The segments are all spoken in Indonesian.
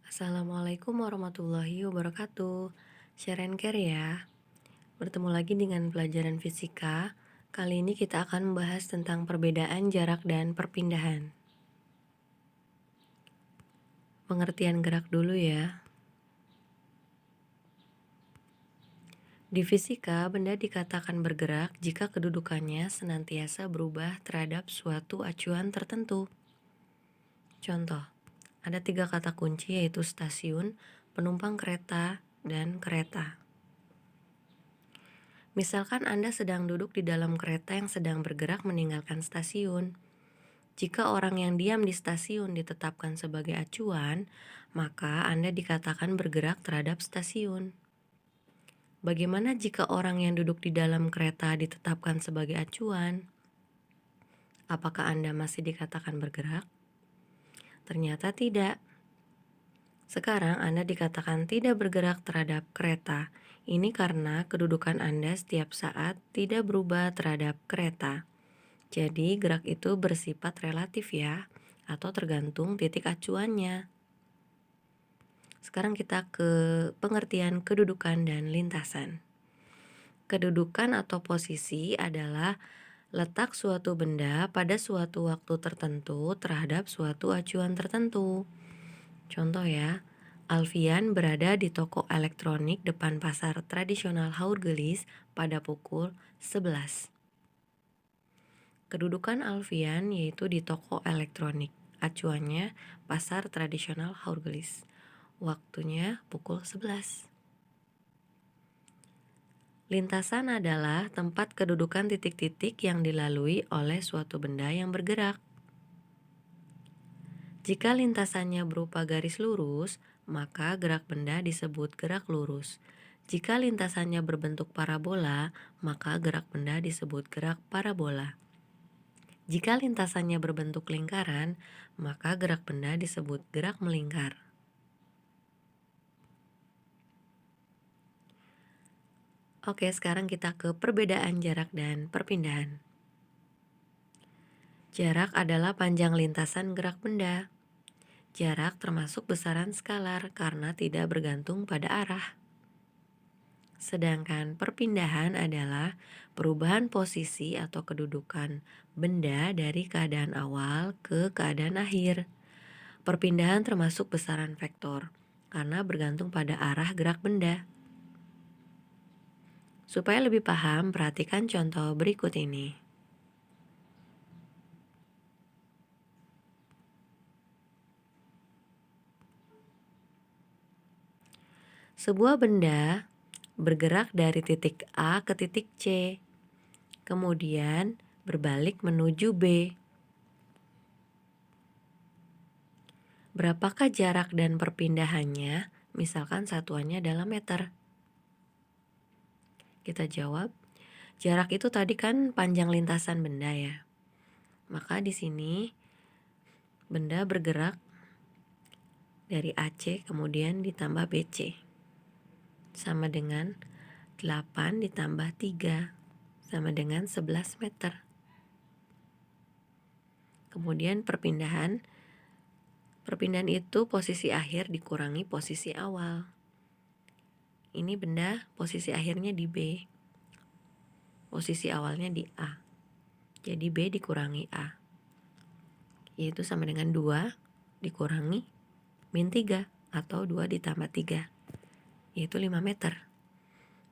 Assalamualaikum warahmatullahi wabarakatuh. Share and care ya. Bertemu lagi dengan pelajaran fisika. Kali ini kita akan membahas tentang perbedaan jarak dan perpindahan. Pengertian gerak dulu ya. Di fisika, benda dikatakan bergerak jika kedudukannya senantiasa berubah terhadap suatu acuan tertentu. Contoh, ada 3 kata kunci yaitu stasiun, penumpang kereta, dan kereta. Misalkan Anda sedang duduk di dalam kereta yang sedang bergerak meninggalkan stasiun. Jika orang yang diam di stasiun ditetapkan sebagai acuan, maka Anda dikatakan bergerak terhadap stasiun. Bagaimana jika orang yang duduk di dalam kereta ditetapkan sebagai acuan? Apakah Anda masih dikatakan bergerak? Ternyata tidak. Sekarang Anda dikatakan tidak bergerak terhadap kereta. Ini karena kedudukan Anda setiap saat tidak berubah terhadap kereta. Jadi gerak itu bersifat relatif ya, atau tergantung titik acuannya. Sekarang kita ke pengertian kedudukan dan lintasan. Kedudukan atau posisi adalah letak suatu benda pada suatu waktu tertentu terhadap suatu acuan tertentu. Contoh ya, Alfian berada di toko elektronik depan pasar tradisional Haurgelis pada pukul 11. Kedudukan Alfian yaitu di toko elektronik. Acuannya pasar tradisional Haurgelis. Waktunya pukul 11. Lintasan adalah tempat kedudukan titik-titik yang dilalui oleh suatu benda yang bergerak. Jika lintasannya berupa garis lurus, maka gerak benda disebut gerak lurus. Jika lintasannya berbentuk parabola, maka gerak benda disebut gerak parabola. Jika lintasannya berbentuk lingkaran, maka gerak benda disebut gerak melingkar. Oke, sekarang kita ke perbedaan jarak dan perpindahan. Jarak adalah panjang lintasan gerak benda. Jarak termasuk besaran skalar karena tidak bergantung pada arah. Sedangkan perpindahan adalah perubahan posisi atau kedudukan benda dari keadaan awal ke keadaan akhir. Perpindahan termasuk besaran vektor karena bergantung pada arah gerak benda. Supaya lebih paham, perhatikan contoh berikut ini. Sebuah benda bergerak dari titik A ke titik C, kemudian berbalik menuju B. Berapakah jarak dan perpindahannya? Misalkan satuannya dalam meter. Kita jawab, jarak itu tadi kan panjang lintasan benda ya. Maka di sini benda bergerak dari AC kemudian ditambah BC. Sama dengan 8 ditambah 3 sama dengan 11 meter. Kemudian perpindahan itu posisi akhir dikurangi posisi awal. Ini benda posisi akhirnya di B. Posisi awalnya di A. Jadi B dikurangi A. Yaitu sama dengan 2 dikurangi min 3 atau 2 ditambah 3. Yaitu 5 meter.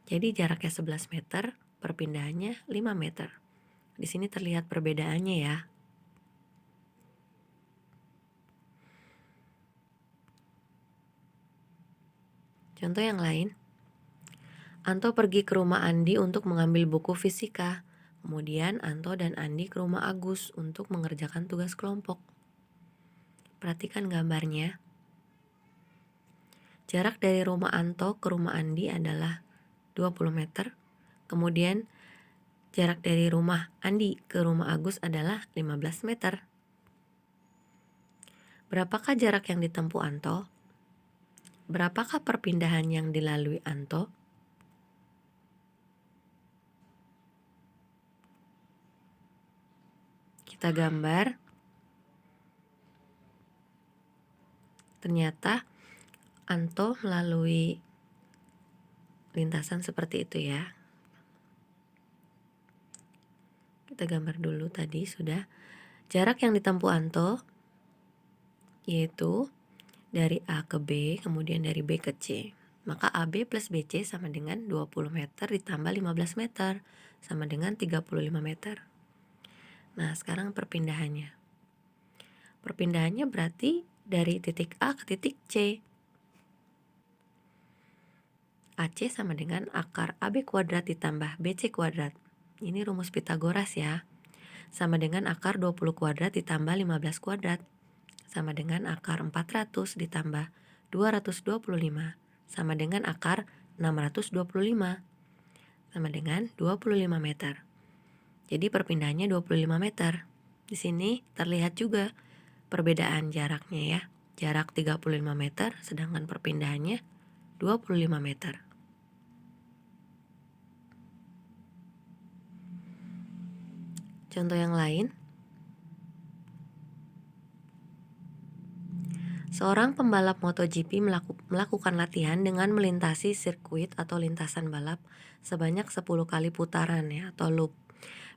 Jadi jaraknya 11 meter, perpindahannya 5 meter. Di sini terlihat perbedaannya ya. Contoh yang lain. Anto pergi ke rumah Andi untuk mengambil buku fisika. Kemudian Anto dan Andi ke rumah Agus untuk mengerjakan tugas kelompok. Perhatikan gambarnya. Jarak dari rumah Anto ke rumah Andi adalah 20 meter. Kemudian jarak dari rumah Andi ke rumah Agus adalah 15 meter. Berapakah jarak yang ditempuh Anto? Berapakah perpindahan yang dilalui Anto? Kita gambar. Ternyata Anto melalui lintasan seperti itu ya. Kita gambar dulu tadi sudah. Jarak yang ditempuh Anto yaitu dari A ke B, kemudian dari B ke C. Maka AB plus BC sama dengan 20 meter ditambah 15 meter, sama dengan 35 meter. Nah, sekarang perpindahannya. Perpindahannya berarti dari titik A ke titik C. AC sama dengan akar AB kuadrat ditambah BC kuadrat. Ini rumus Pitagoras ya. Sama dengan akar 20 kuadrat ditambah 15 kuadrat. Sama dengan akar 400 ditambah 225. Sama dengan akar 625. Sama dengan 25 meter. Jadi perpindahannya 25 meter. Di sini terlihat juga perbedaan jaraknya ya. Jarak 35 meter sedangkan perpindahannya 25 meter. Contoh yang lain. Seorang pembalap MotoGP melakukan latihan dengan melintasi sirkuit atau lintasan balap sebanyak 10 kali putaran ya atau loop.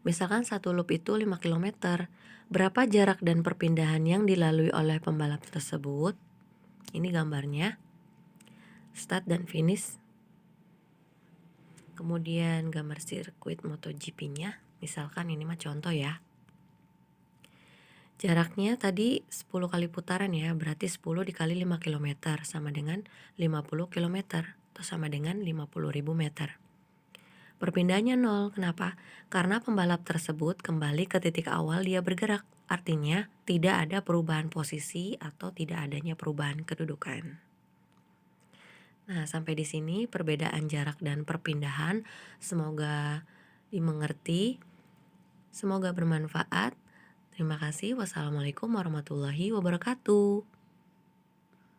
Misalkan satu loop itu 5 km. Berapa jarak dan perpindahan yang dilalui oleh pembalap tersebut? Ini gambarnya. Start dan finish. Kemudian gambar sirkuit MotoGP-nya. Misalkan ini mah contoh ya. Jaraknya tadi 10 kali putaran ya, berarti 10 dikali 5 km sama dengan 50 km atau sama dengan 50.000 meter. Perpindahannya 0, kenapa? Karena pembalap tersebut kembali ke titik awal dia bergerak, artinya tidak ada perubahan posisi atau tidak adanya perubahan kedudukan. Nah, sampai di sini perbedaan jarak dan perpindahan, semoga dimengerti, semoga bermanfaat. Terima kasih. Wassalamualaikum warahmatullahi wabarakatuh.